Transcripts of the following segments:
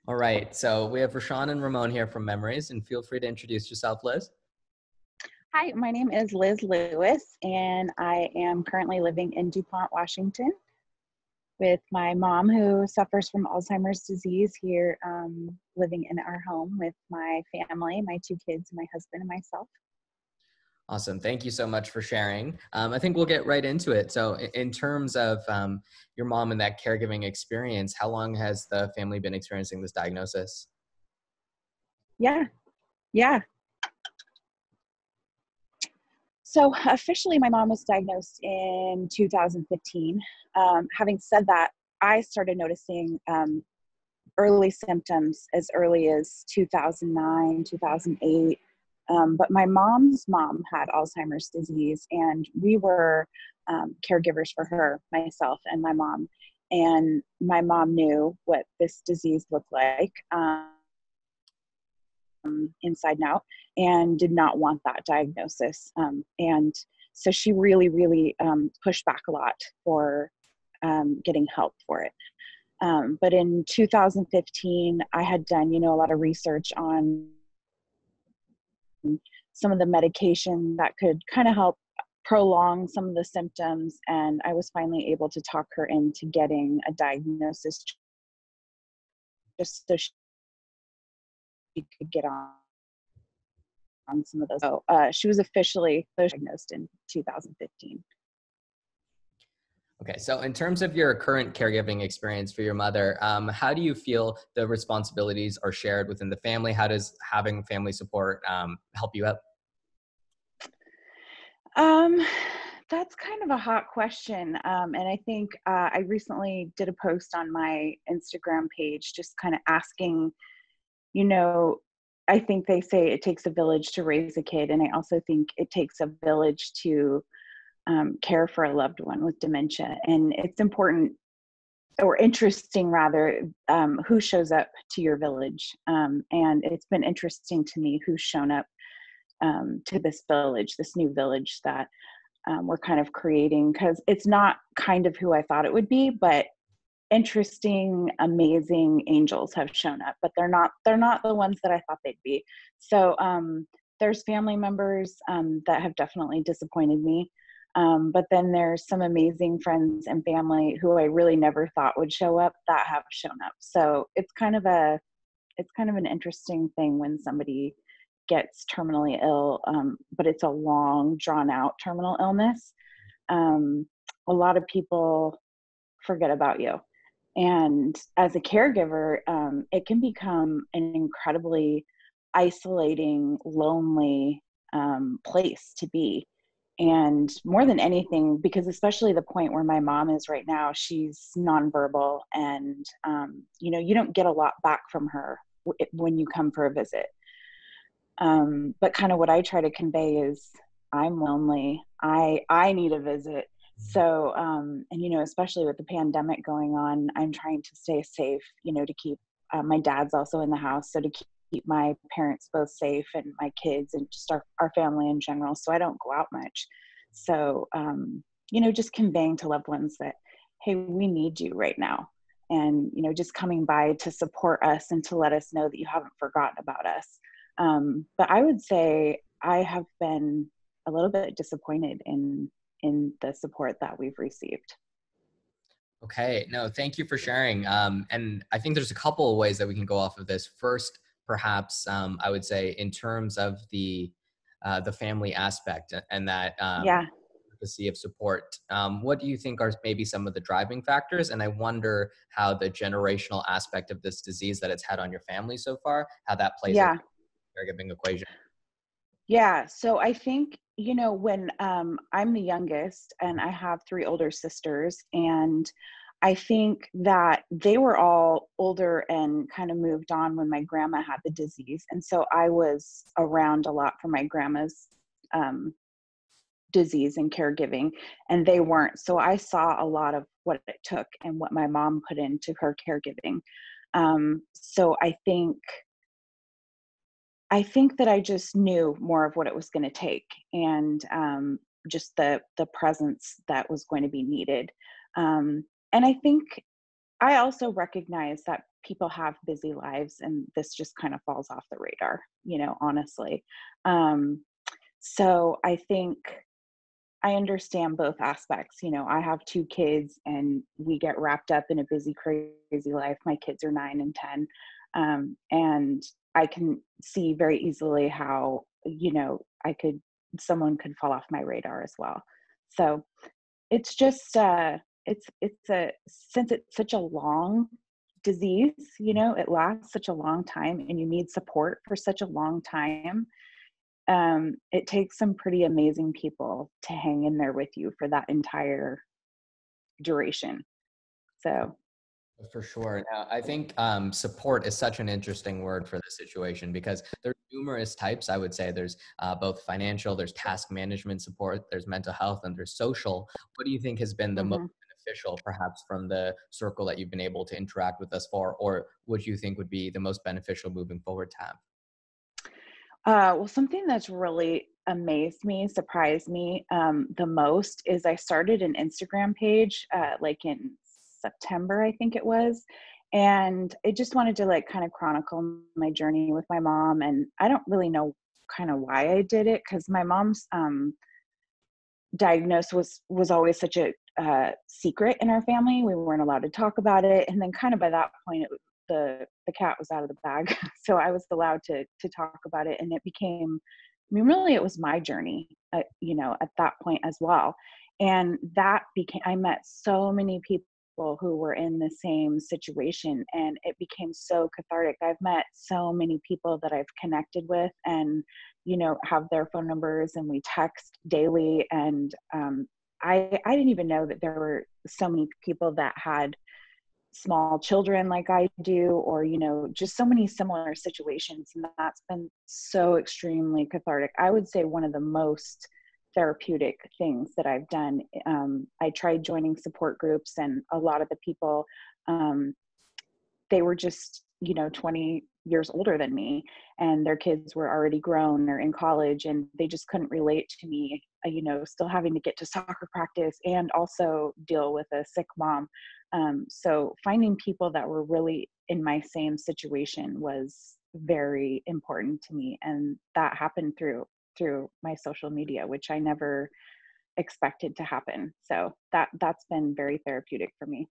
All right, so we have Rashawn and Ramon here from Memories, and feel free to introduce yourself, Liz. Hi, my name is Liz Lewis, and I am currently living in DuPont, Washington, with my mom who suffers from Alzheimer's disease here, living in our home with my family, my two kids, my husband, and myself. Awesome. Thank you so much for sharing. I think we'll get right into it. So in terms of your mom and that caregiving experience, how long has the family been experiencing this diagnosis? Yeah. So officially, my mom was diagnosed in 2015. Having said that, I started noticing early symptoms as early as 2009, 2008. But my mom's mom had Alzheimer's disease, and we were caregivers for her, myself and my mom. And my mom knew what this disease looked like inside and out, and did not want that diagnosis. And so she really, really pushed back a lot for getting help for it. But in 2015, I had done, a lot of research on some of the medication that could kind of help prolong some of the symptoms. And I was finally able to talk her into getting a diagnosis just so she could get on some of those. So she was officially diagnosed in 2015. Okay, so in terms of your current caregiving experience for your mother, how do you feel the responsibilities are shared within the family? How does having family support help you out? That's kind of a hot question. And I think I recently did a post on my Instagram page just kind of asking, I think they say it takes a village to raise a kid. And I also think it takes a village to care for a loved one with dementia. And it's important, or interesting rather, who shows up to your village. And it's been interesting to me who's shown up to this village, this new village that we're kind of creating, because it's not kind of who I thought it would be, but interesting, amazing angels have shown up, but they're not the ones that I thought they'd be. So there's family members that have definitely disappointed me. But then there's some amazing friends and family who I really never thought would show up that have shown up. So it's kind of an interesting thing when somebody gets terminally ill, but it's a long, drawn out terminal illness. A lot of people forget about you. And as a caregiver, it can become an incredibly isolating, lonely place to be. And more than anything, because especially the point where my mom is right now, she's nonverbal, and you don't get a lot back from her when you come for a visit. But kind of what I try to convey is, I'm lonely. I need a visit. So, and especially with the pandemic going on, I'm trying to stay safe. To keep my dad's also in the house, so to keep my parents both safe, and my kids, and just our family in general. So I don't go out much. So, just conveying to loved ones that, hey, we need you right now. And, just coming by to support us and to let us know that you haven't forgotten about us. But I would say I have been a little bit disappointed in the support that we've received. Okay, no, thank you for sharing. And I think there's a couple of ways that we can go off of this. First, perhaps I would say in terms of the family aspect and that Yeah. efficacy of support. What do you think are maybe some of the driving factors? And I wonder how the generational aspect of this disease that it's had on your family so far, how that plays into Yeah. the caregiving equation. Yeah. So I think, when I'm the youngest and I have three older sisters, and I think that they were all older and kind of moved on when my grandma had the disease. And so I was around a lot for my grandma's disease and caregiving, and they weren't. So I saw a lot of what it took and what my mom put into her caregiving. So I think that I just knew more of what it was going to take, and just the presence that was going to be needed. And I think I also recognize that people have busy lives and this just kind of falls off the radar, honestly. Um, so I think I understand both aspects. I have two kids and we get wrapped up in a busy, crazy life. My kids are 9 and 10. And I can see very easily how, someone could fall off my radar as well. So it's just, since it's such a long disease, it lasts such a long time and you need support for such a long time. It takes some pretty amazing people to hang in there with you for that entire duration. So, For sure. Now, I think support is such an interesting word for this situation because there's numerous types. I would say there's both financial, there's task management support, there's mental health, and there's social. What do you think has been the most mhm. beneficial, perhaps from the circle that you've been able to interact with thus far, or what you think would be the most beneficial moving forward to have? Well, something that's really amazed me, surprised me the most is I started an Instagram page like in September, I think it was. And I just wanted to like kind of chronicle my journey with my mom. And I don't really know kind of why I did it because my mom's diagnosis was always such a secret in our family. We weren't allowed to talk about it. And then kind of by that point, the cat was out of the bag. So I was allowed to talk about it. And it became, I mean, really it was my journey, at that point as well. And that became, I met so many people who were in the same situation and it became so cathartic. I've met so many people that I've connected with and, have their phone numbers and we text daily. And I didn't even know that there were so many people that had small children like I do, or, just so many similar situations. And that's been so extremely cathartic. I would say one of the most therapeutic things that I've done. I tried joining support groups, and a lot of the people, um, they were just 20 years older than me and their kids were already grown or in college and they just couldn't relate to me, still having to get to soccer practice and also deal with a sick mom. So finding people that were really in my same situation was very important to me, and that happened through my social media, which I never expected to happen. So that's been very therapeutic for me.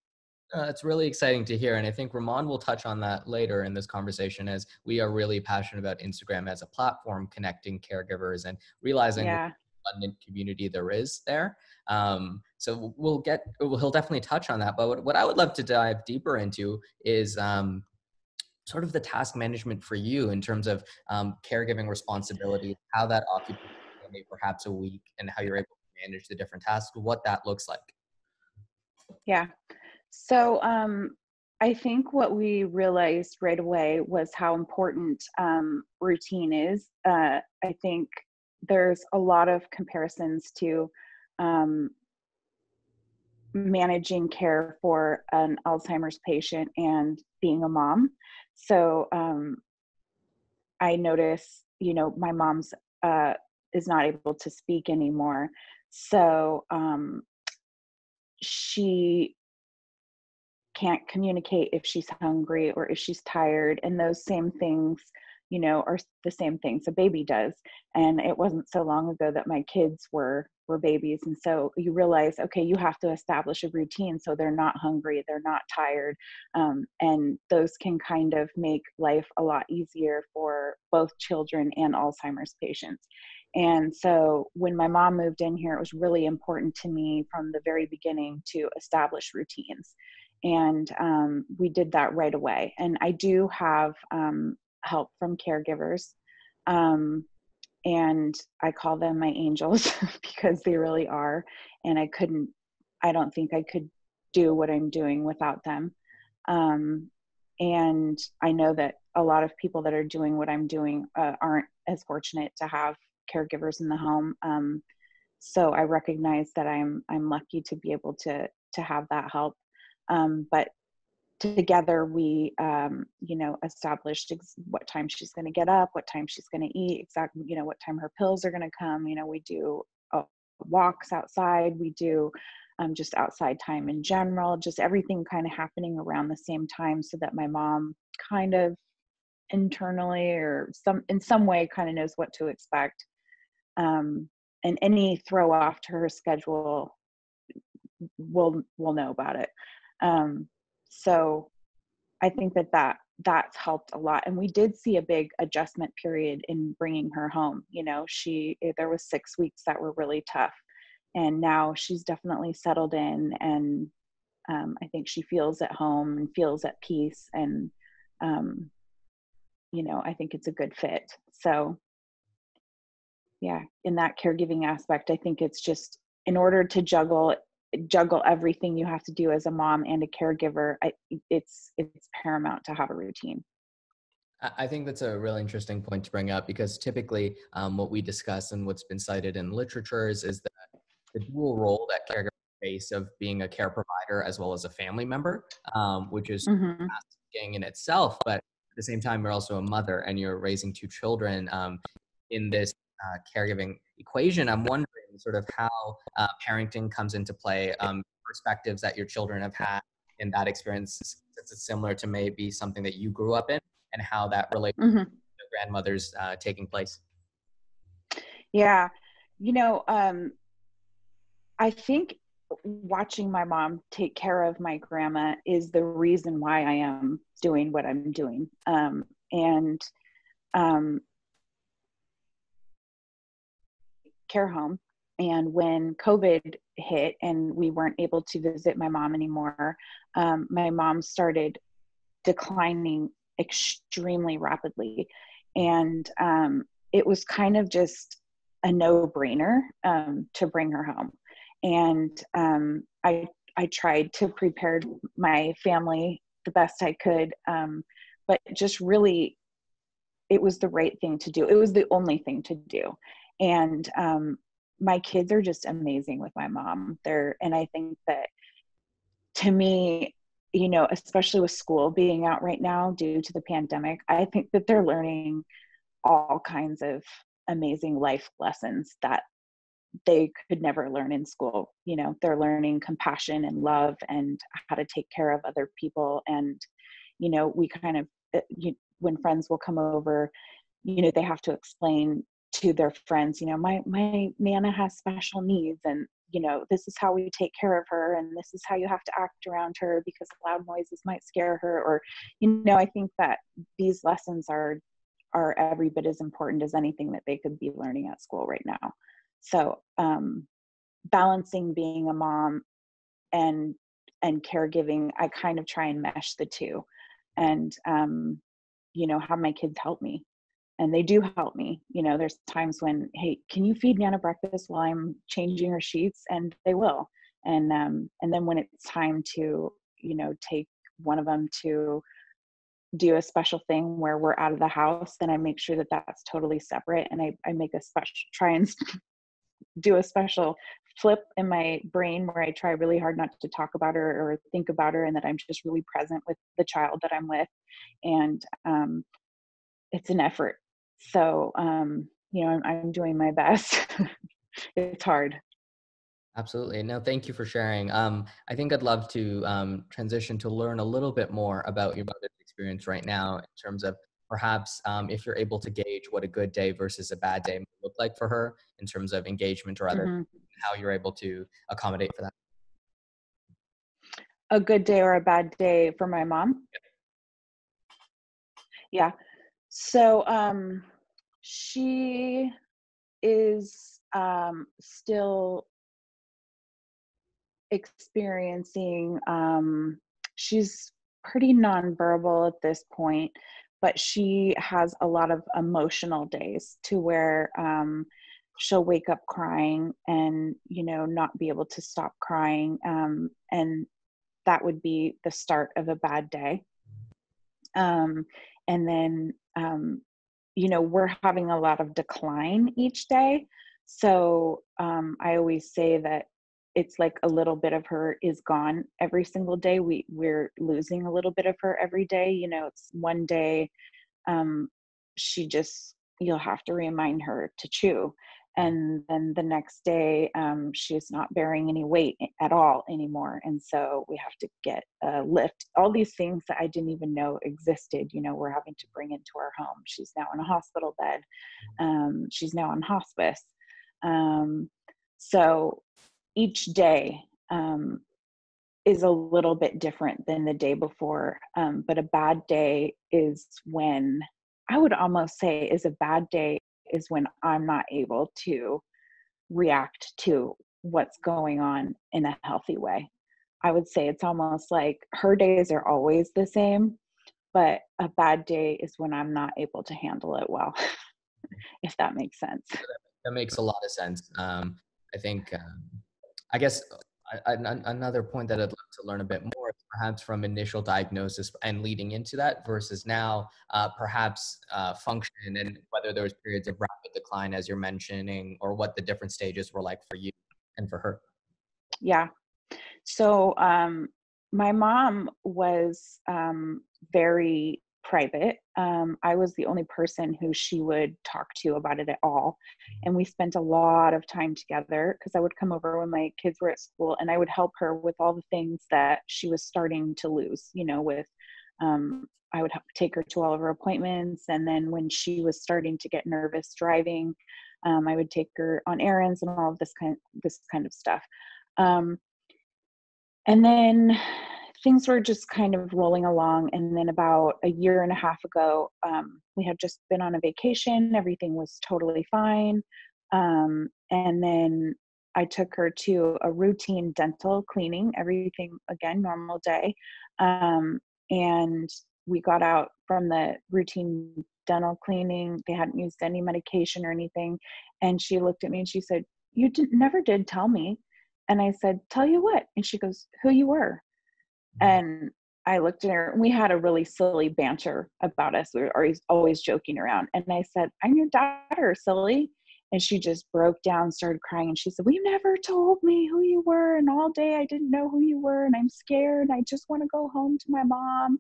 It's really exciting to hear. And I think Ramon will touch on that later in this conversation as we are really passionate about Instagram as a platform connecting caregivers and realizing what Yeah. abundant community there is there. So he'll definitely touch on that. But what I would love to dive deeper into is sort of the task management for you in terms of caregiving responsibility, how that occupies perhaps a week and how you're able to manage the different tasks, what that looks like. Yeah. So I think what we realized right away was how important routine is. I think there's a lot of comparisons to um, managing care for an Alzheimer's patient and being a mom. So I notice, my mom's is not able to speak anymore. So she can't communicate if she's hungry or if she's tired, and those same things are the same things a baby does. And it wasn't so long ago that my kids were babies, and so you realize, okay, you have to establish a routine so they're not hungry, they're not tired. And those can kind of make life a lot easier for both children and Alzheimer's patients. And so when my mom moved in here, it was really important to me from the very beginning to establish routines. And we did that right away. And I do have help from caregivers. Um, and I call them my angels because they really are. And I don't think I could do what I'm doing without them. Um, and I know that a lot of people that are doing what I'm doing aren't as fortunate to have caregivers in the home. So I recognize that I'm lucky to be able to have that help. But together we established what time she's going to get up, what time she's going to eat, exactly what time her pills are going to come. We do walks outside, we do just outside time in general, just everything kind of happening around the same time, so that my mom kind of internally or in some way kind of knows what to expect. Um, and any throw off to her schedule, we'll know about it. Um, so I think that's helped a lot. And we did see a big adjustment period in bringing her home. There was 6 weeks that were really tough, and now she's definitely settled in, and I think she feels at home and feels at peace. And um, I think it's a good fit. So yeah, in that caregiving aspect, I think it's just, in order to juggle everything you have to do as a mom and a caregiver, it's paramount to have a routine. I think that's a really interesting point to bring up, because typically what we discuss and what's been cited in literatures is that the dual role that caregivers face of being a care provider as well as a family member, which is Hmm. asking in itself, but at the same time, you're also a mother and you're raising two children in this caregiving equation. I'm wondering sort of how parenting comes into play, perspectives that your children have had in that experience, since it's similar to maybe something that you grew up in, and how that relates Hmm. to grandmothers taking place. Yeah. You know, I think watching my mom take care of my grandma is the reason why I am doing what I'm doing. And um, care home. And when COVID hit and we weren't able to visit my mom anymore, my mom started declining extremely rapidly. And it was kind of just a no-brainer to bring her home. And I tried to prepare my family the best I could, but just really, it was the right thing to do. It was the only thing to do. And my kids are just amazing with my mom. And I think that, to me, especially with school being out right now due to the pandemic, I think that they're learning all kinds of amazing life lessons that they could never learn in school. They're learning compassion and love and how to take care of other people. And, we kind of, when friends will come over, they have to explain to their friends, my Nana has special needs, and this is how we take care of her, and this is how you have to act around her because loud noises might scare her. Or I think that these lessons are every bit as important as anything that they could be learning at school right now. So balancing being a mom and caregiving, I kind of try and mesh the two, and have my kids help me. And they do help me. There's times when, hey, can you feed Nana breakfast while I'm changing her sheets? And they will. And then when it's time to, take one of them to do a special thing where we're out of the house, then I make sure that that's totally separate. And I make a special, try and do a special flip in my brain where I try really hard not to talk about her or think about her, and that I'm just really present with the child that I'm with. And it's an effort. So, I'm doing my best. It's hard. Absolutely. No, thank you for sharing. I think I'd love to transition to learn a little bit more about your mother's experience right now, in terms of perhaps if you're able to gauge what a good day versus a bad day might look like for her in terms of engagement or other, Hmm. how you're able to accommodate for that. A good day or a bad day for my mom? Yeah. So, she is still experiencing, she's pretty nonverbal at this point, but she has a lot of emotional days to where she'll wake up crying and not be able to stop crying, and that would be the start of a bad day. um, and then we're having a lot of decline each day. So I always say that it's like a little bit of her is gone every single day. We're losing a little bit of her every day. It's one day, um, she just, you'll have to remind her to chew. And then the next day, she's not bearing any weight at all anymore. And so we have to get a lift. All these things that I didn't even know existed, we're having to bring into our home. She's now in a hospital bed. She's now on hospice. Um, so each day is a little bit different than the day before. But a bad day is when, I would almost say, is a bad day is when I'm not able to react to what's going on in a healthy way. I would say it's almost like her days are always the same, but a bad day is when I'm not able to handle it well, if that makes sense. That makes a lot of sense. I think, I guess another point that I'd love to learn a bit more is perhaps from initial diagnosis and leading into that versus now, perhaps function and whether there was periods of rapid decline as you're mentioning, or what the different stages were like for you and for her. Yeah. So my mom was very private. I was the only person who she would talk to about it at all. And we spent a lot of time together because I would come over when my kids were at school and I would help her with all the things that she was starting to lose, with I would take her to all of her appointments. And then when she was starting to get nervous driving, I would take her on errands and all of this kind of stuff. Um, and then things were just kind of rolling along. And then about a year and a half ago, we had just been on a vacation. Everything was totally fine. And then I took her to a routine dental cleaning, everything again, normal day. And we got out from the routine dental cleaning. They hadn't used any medication or anything. And she looked at me and she said, "You never did tell me." And I said, "Tell you what?" And she goes, "Who you were." And I looked at her and we had a really silly banter about us. We were always joking around. And I said, "I'm your daughter, silly." And she just broke down, started crying. And she said, "Well, you never told me who you were. And all day I didn't know who you were. And I'm scared. I just want to go home to my mom."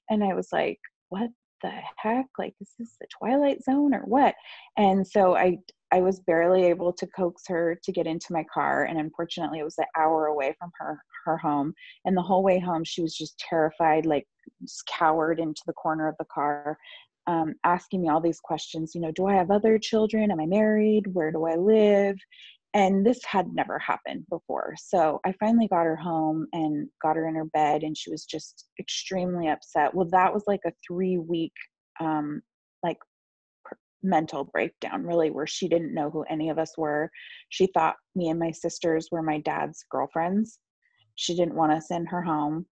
And I was like, "What the heck? Like, is this the Twilight Zone or what?" And so I was barely able to coax her to get into my car. And unfortunately, it was an hour away from her home. And the whole way home, she was just terrified, like just cowered into the corner of the car, asking me all these questions. Do I have other children? Am I married? Where do I live? And this had never happened before. So I finally got her home and got her in her bed, and she was just extremely upset. Well, that was like a 3-week, like mental breakdown, really, where she didn't know who any of us were. She thought me and my sisters were my dad's girlfriends. She didn't want us in her home.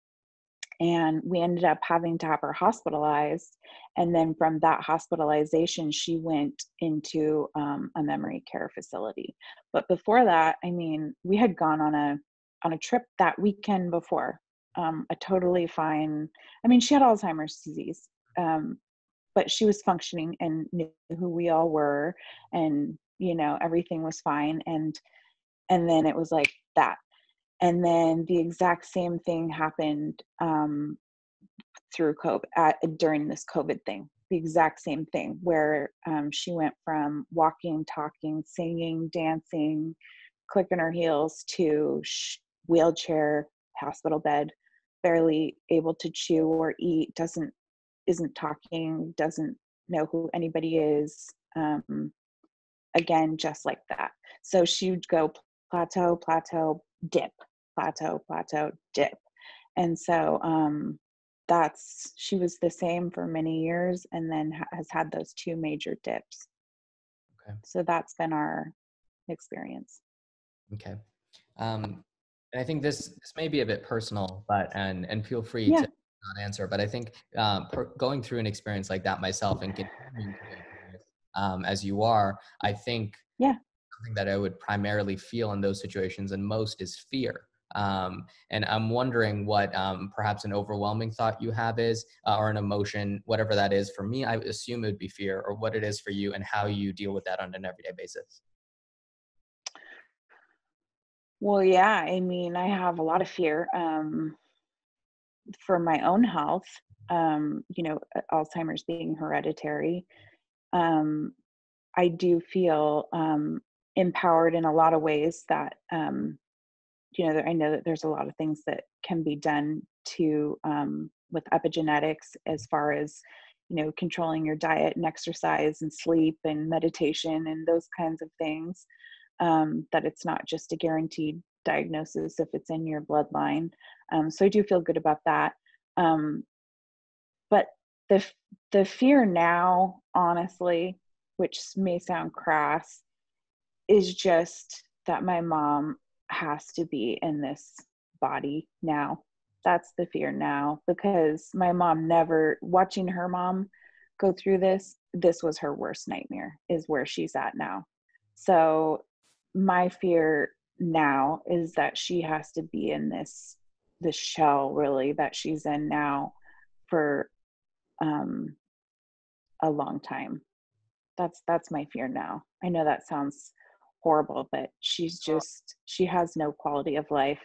And we ended up having to have her hospitalized. And then from that hospitalization, she went into a memory care facility. But before that, I mean, we had gone on a trip that weekend before. A totally fine. I mean, she had Alzheimer's disease, but she was functioning and knew who we all were, and everything was fine. And then it was like that. And then the exact same thing happened through COVID, during this COVID thing. The exact same thing where she went from walking, talking, singing, dancing, clicking her heels to wheelchair, hospital bed, barely able to chew or eat, isn't talking, doesn't know who anybody is. Again, just like that. So she would go plateau, plateau, dip, plateau, plateau, dip. And so she was the same for many years, and then has had those 2 major dips. Okay. So that's been our experience. Okay. And I think this may be a bit personal, but and feel free Yeah, to not answer. But I think going through an experience like that myself and continuing to go through this, as you are, I think yeah. something that I would primarily feel in those situations and most is fear. And I'm wondering what perhaps an overwhelming thought you have is, or an emotion, whatever that is. For me, I assume it would be fear, or what it is for you and how you deal with that on an everyday basis. Well, yeah, I mean, I have a lot of fear for my own health. Alzheimer's being hereditary. Um, I do feel empowered in a lot of ways that, I know that there's a lot of things that can be done to, with epigenetics, as far as, controlling your diet and exercise and sleep and meditation and those kinds of things. That it's not just a guaranteed diagnosis if it's in your bloodline. So I do feel good about that. Um, but the fear now, honestly, which may sound crass, is just that my mom has to be in this body now. That's the fear now, because my mom never, watching her mom go through this was her worst nightmare, is where she's at now. So my fear now is that she has to be in this shell, really, that she's in now for um a long time. That's my fear now. I know that sounds horrible, but she has no quality of life.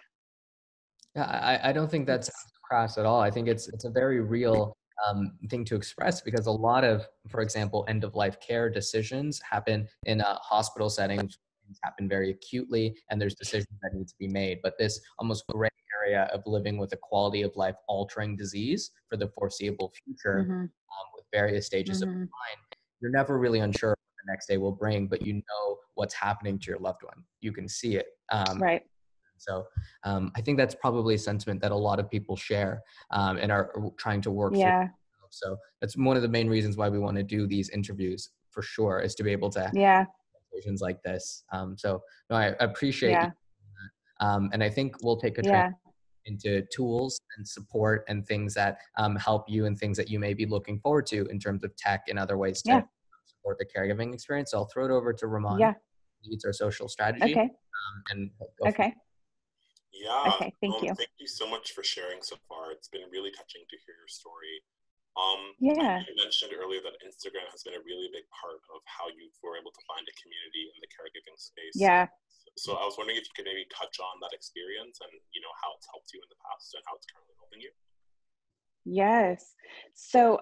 Yeah, I don't think that's It's crass at all. I think it's a very real thing to express, because a lot of, for example, end of life care decisions happen in a hospital settings. Things happen very acutely, and there's decisions that need to be made. But this almost gray area of living with a quality of life altering disease for the foreseeable future, mhm, with various stages of mhm. decline, you're never really unsure what the next day will bring, but you know what's happening to your loved one. You can see it. Right. So I think that's probably a sentiment that a lot of people share, and are trying to work through. Yeah. So that's one of the main reasons why we want to do these interviews, for sure, is to be able to have Yeah. conversations like this. So no, I appreciate you. Yeah. And I think we'll take a transition Yeah. into tools and support and things that help you, and things that you may be looking forward to in terms of tech and other ways to Yeah. support the caregiving experience. So I'll throw it over to Ramon, Yeah. who leads our social strategy, Okay. and go from Okay. Yeah, Okay. Thank you. thank you so much for sharing so far. It's been really touching to hear your story. I know Yeah. you mentioned earlier that Instagram has been a really big part of how you were able to find a community in the caregiving space. Yeah. So I was wondering if you could maybe touch on that experience and how it's helped you in the past and how it's currently helping you. Yes. So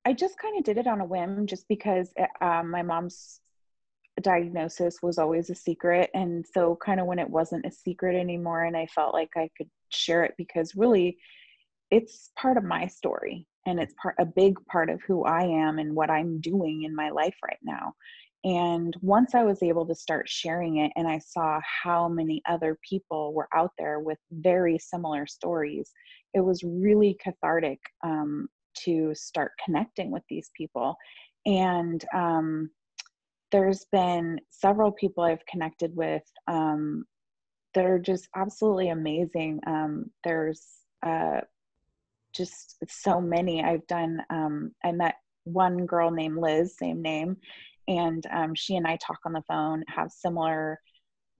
I just kind of did it on a whim, just because my mom's diagnosis was always a secret. And so kind of when it wasn't a secret anymore, and I felt like I could share it, because really it's part of my story, and it's a big part of who I am and what I'm doing in my life right now. And once I was able to start sharing it, and I saw how many other people were out there with very similar stories, it was really cathartic, to start connecting with these people. And there's been several people I've connected with, that are just absolutely amazing. There's just so many. I met one girl named Liz, same name, and she and I talk on the phone, have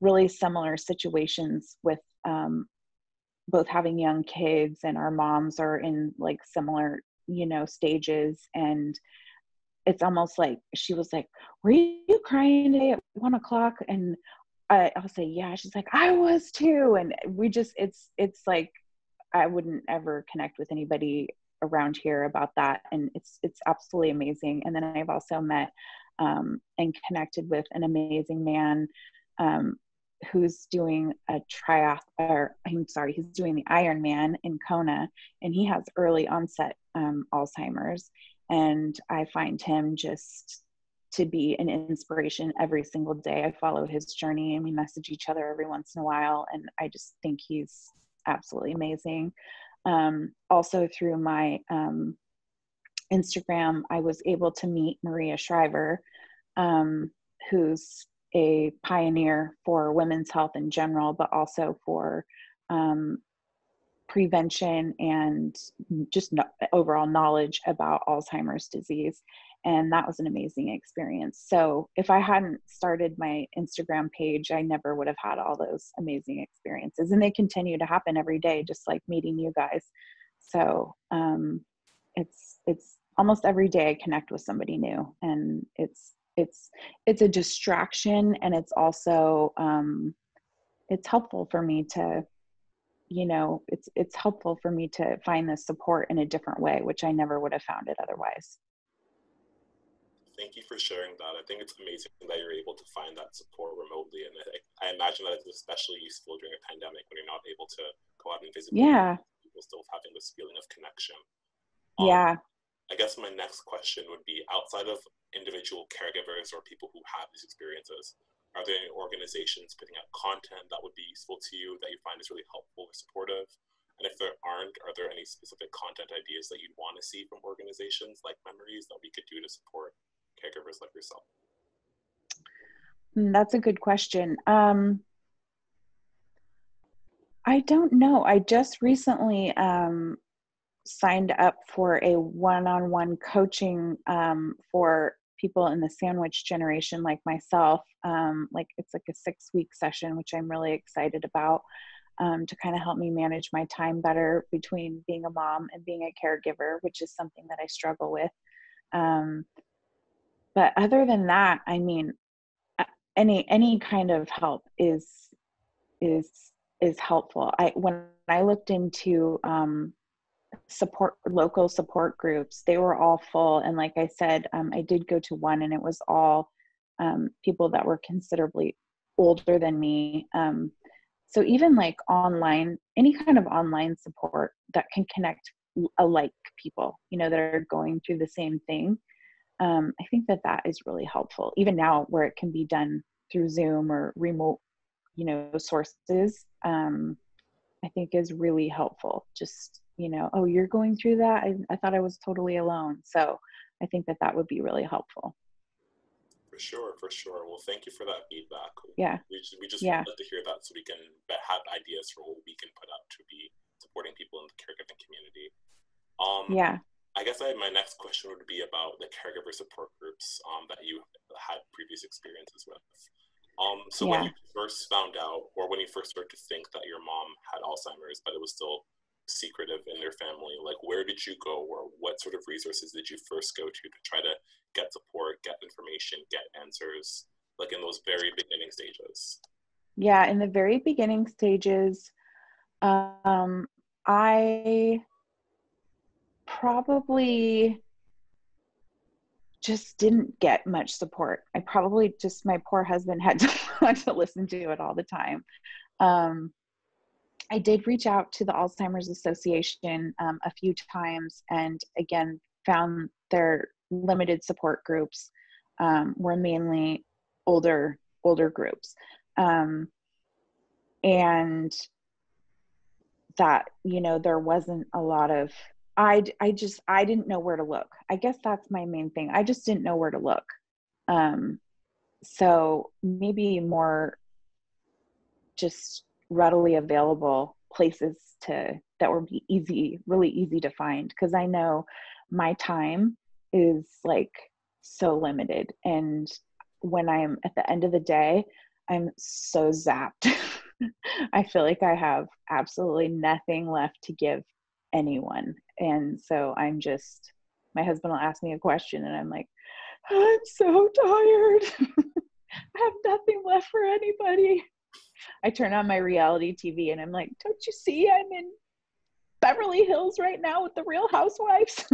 really similar situations with, both having young kids, and our moms are in like similar, stages. And it's almost like she was like, "Were you crying today at 1 o'clock?" And I'll say, "Yeah." She's like, "I was too." And it's like, I wouldn't ever connect with anybody around here about that. And it's absolutely amazing. And then I've also met, and connected with an amazing man, um, who's doing he's doing the Ironman in Kona, and he has early onset, Alzheimer's. And I find him just to be an inspiration every single day. I follow his journey, and we message each other every once in a while. And I just think he's absolutely amazing. Also through my, Instagram, I was able to meet Maria Shriver, who's a pioneer for women's health in general, but also for, um, prevention and just overall knowledge about Alzheimer's disease. And that was an amazing experience. So if I hadn't started my Instagram page, I never would have had all those amazing experiences. And they continue to happen every day, just like meeting you guys. So it's almost every day I connect with somebody new, and it's a distraction, and it's also, it's helpful for me to, it's helpful for me to find this support in a different way, which I never would have found it otherwise. Thank you for sharing that. I think it's amazing that you're able to find that support remotely. And I imagine that it's especially useful during a pandemic when you're not able to go out and physically Yeah. people still having this feeling of connection. Yeah. I guess my next question would be, outside of individual caregivers or people who have these experiences, are there any organizations putting out content that would be useful to you that you find is really helpful or supportive? And if there aren't, are there any specific content ideas that you'd want to see from organizations like Memories that we could do to support caregivers like yourself? That's a good question. I don't know. I just recently signed up for a one-on-one coaching for people in the sandwich generation like myself. Like it's like a 6-week session, which I'm really excited about, to kind of help me manage my time better between being a mom and being a caregiver, which is something that I struggle with. But other than that, I mean, any kind of help is helpful. When I looked into local support groups, they were all full, and like I said, I did go to one, and it was all people that were considerably older than me. So even like online, any kind of online support that can connect alike people, that are going through the same thing. I think that is really helpful. Even now, where it can be done through Zoom or remote, sources, I think is really helpful. Just, oh, you're going through that. I thought I was totally alone. So I think that would be really helpful. For sure. Well, thank you for that feedback. Yeah. We just yeah. would love to hear that so we can have ideas for what we can put out to be supporting people in the caregiving community. Yeah. I guess my next question would be about the caregiver support groups that you had previous experiences with. So when you first found out, or when you first started to think that your mom had Alzheimer's, but it was still secretive in their family, like where did you go, or what sort of resources did you first go to try to get support, get information, get answers, like in those very beginning stages? Yeah, in the very beginning stages, I probably just didn't get much support. I probably just, my poor husband had to listen to it all the time. I did reach out to the Alzheimer's Association a few times, and again, found their limited support groups were mainly older groups. And that, there wasn't a lot of, I didn't know where to look. I guess that's my main thing. I just didn't know where to look. So maybe more just readily available places that would be really easy to find. Cause I know my time is like so limited. And when I'm at the end of the day, I'm so zapped. I feel like I have absolutely nothing left to give anyone. And so my husband will ask me a question and I'm like, I'm so tired. I have nothing left for anybody. I turn on my reality TV and I'm like, don't you see I'm in Beverly Hills right now with the Real Housewives?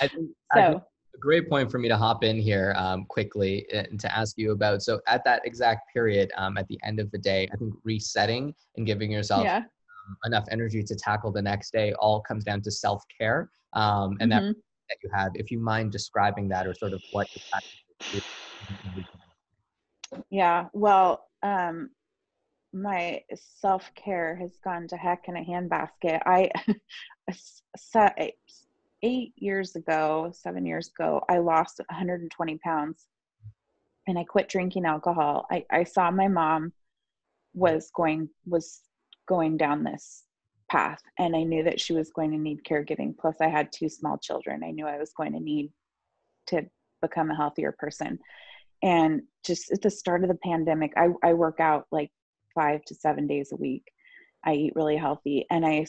I think a great point for me to hop in here quickly and to ask you about. So at that exact period, at the end of the day, I think resetting and giving yourself enough energy to tackle the next day all comes down to self-care. And that you have, if you mind describing that, or sort of what you practice. Yeah, well, my self-care has gone to heck in a handbasket. I 7 years ago, I lost 120 pounds and I quit drinking alcohol. I saw my mom was going down this path, and I knew that she was going to need caregiving. Plus I had 2 small children. I knew I was going to need to become a healthier person. And just at the start of the pandemic, I work out like 5 to 7 days a week. I eat really healthy, and I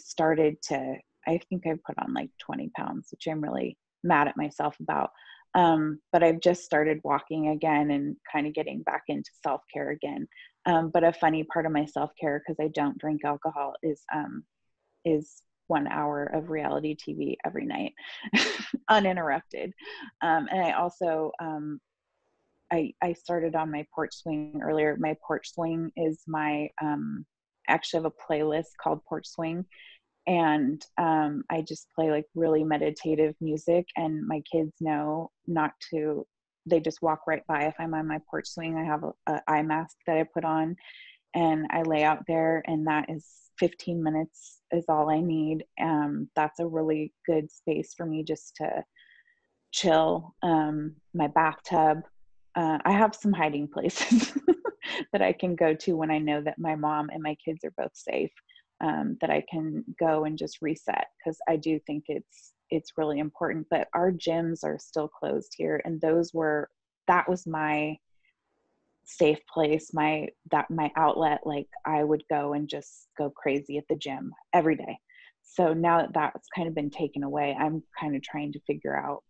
think I put on like 20 pounds, which I'm really mad at myself about. But I've just started walking again and kind of getting back into self-care again. But a funny part of my self-care, because I don't drink alcohol, is 1 hour of reality TV every night, uninterrupted. And I also, I started on my porch swing earlier. My porch swing is my, actually have a playlist called Porch Swing. And I just play like really meditative music, and my kids know not to, they just walk right by. If I'm on my porch swing, I have a eye mask that I put on, and I lay out there, and that is 15 minutes is all I need. That's a really good space for me just to chill. My bathtub. I have some hiding places that I can go to when I know that my mom and my kids are both safe, that I can go and just reset, because I do think it's really important. But our gyms are still closed here, and that was my safe place, my outlet. Like, I would go and just go crazy at the gym every day. So now that that's kind of been taken away, I'm kind of trying to figure out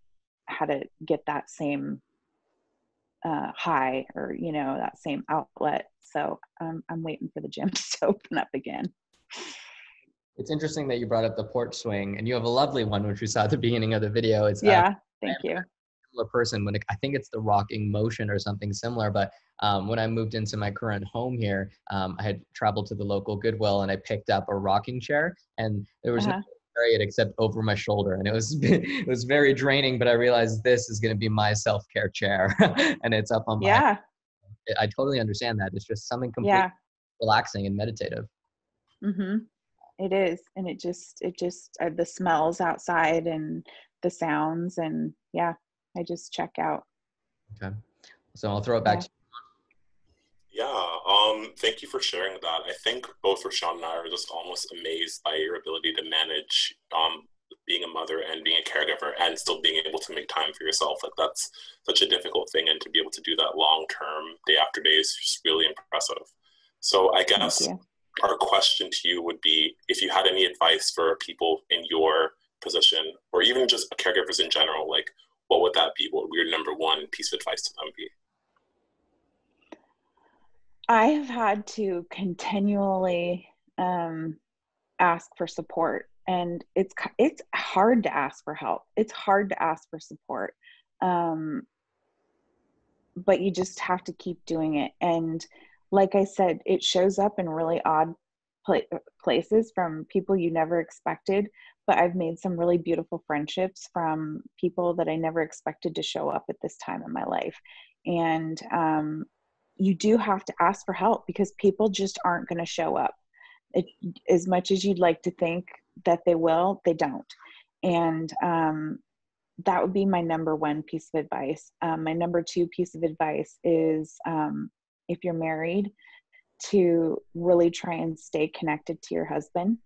how to get that same high, or that same outlet. So I'm waiting for the gyms to open up again. It's interesting that you brought up the porch swing, and you have a lovely one, which we saw at the beginning of the video. It's Yeah, thank you. A person when I think it's the rocking motion or something similar. But when I moved into my current home here, I had traveled to the local Goodwill, and I picked up a rocking chair, and there was no way to carry it except over my shoulder, and it was very draining. But I realized this is going to be my self-care chair, and it's up on my. I totally understand that. It's just something completely relaxing and meditative. Mm-hmm. It is, and it just the smells outside and the sounds, and I just check out. Okay, so I'll throw it back to you. Thank you for sharing that. I think both Rashawn and I are just almost amazed by your ability to manage being a mother and being a caregiver, and still being able to make time for yourself. Like, that's such a difficult thing, and to be able to do that long term, day after day, is just really impressive. So I guess our question to you would be, if you had any advice for people in your position, or even just caregivers in general, like, what would that be? What would your number one piece of advice to them be? I have had to continually ask for support, and it's hard to ask for help. It's hard to ask for support, but you just have to keep doing it. And like I said, it shows up in really odd places, from people you never expected. But I've made some really beautiful friendships from people that I never expected to show up at this time in my life. And you do have to ask for help, because people just aren't going to show up. As much as you'd like to think that they will, they don't. And that would be my number one piece of advice. My number two piece of advice is, if you're married, to really try and stay connected to your husband,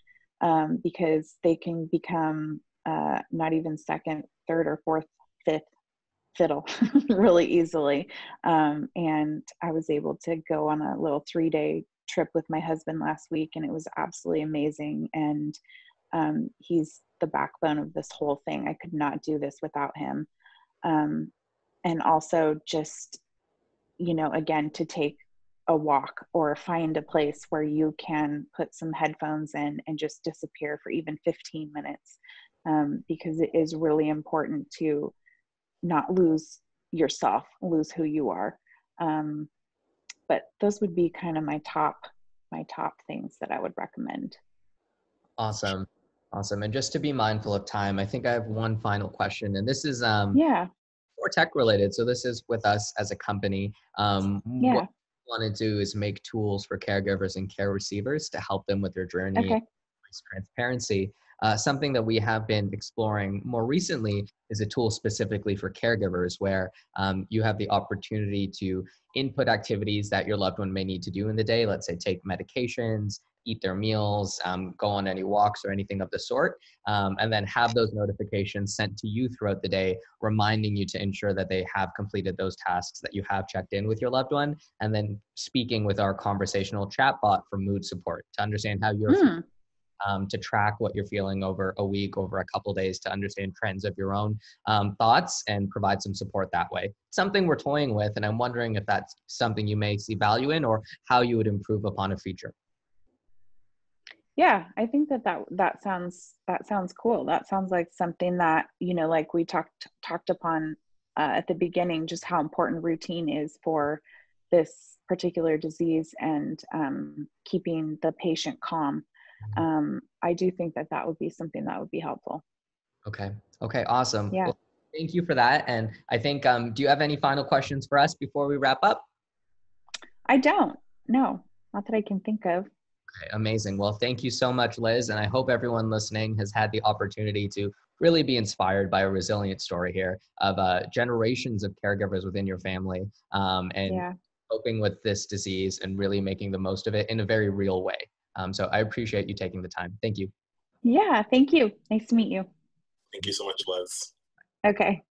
because they can become not even second, third, or fourth, fifth fiddle really easily. And I was able to go on a little 3-day trip with my husband last week, and it was absolutely amazing. And he's the backbone of this whole thing. I could not do this without him. And also just, again, to take a walk, or find a place where you can put some headphones in and just disappear for even 15 minutes, because it is really important to not lose yourself, lose who you are. But those would be kind of my top things that I would recommend. Awesome. And just to be mindful of time, I think I have one final question, and this is more tech related. So this is with us as a company. What we want to do is make tools for caregivers and care receivers to help them with their journey. Transparency. Something that we have been exploring more recently is a tool specifically for caregivers, where you have the opportunity to input activities that your loved one may need to do in the day. Let's say take medications, eat their meals, go on any walks or anything of the sort, and then have those notifications sent to you throughout the day, reminding you to ensure that they have completed those tasks, that you have checked in with your loved one, and then speaking with our conversational chatbot for mood support to understand how you're feeling. To track what you're feeling over a week, over a couple of days, to understand trends of your own thoughts and provide some support that way. Something we're toying with, and I'm wondering if that's something you may see value in, or how you would improve upon a feature. Yeah, I think that sounds cool. That sounds like something that, you know, like we talked upon at the beginning, just how important routine is for this particular disease, and keeping the patient calm. I do think that that would be something that would be helpful. Okay. Okay. Awesome. Yeah, Well, thank you for that. And I think, do you have any final questions for us before we wrap up? I don't. No, not that I can think of. Okay, amazing. Well, thank you so much, Liz. And I hope everyone listening has had the opportunity to really be inspired by a resilient story here of generations of caregivers within your family, and Yeah. coping with this disease and really making the most of it in a very real way. So I appreciate you taking the time. Thank you. Yeah, thank you. Nice to meet you. Thank you so much, Les. Okay.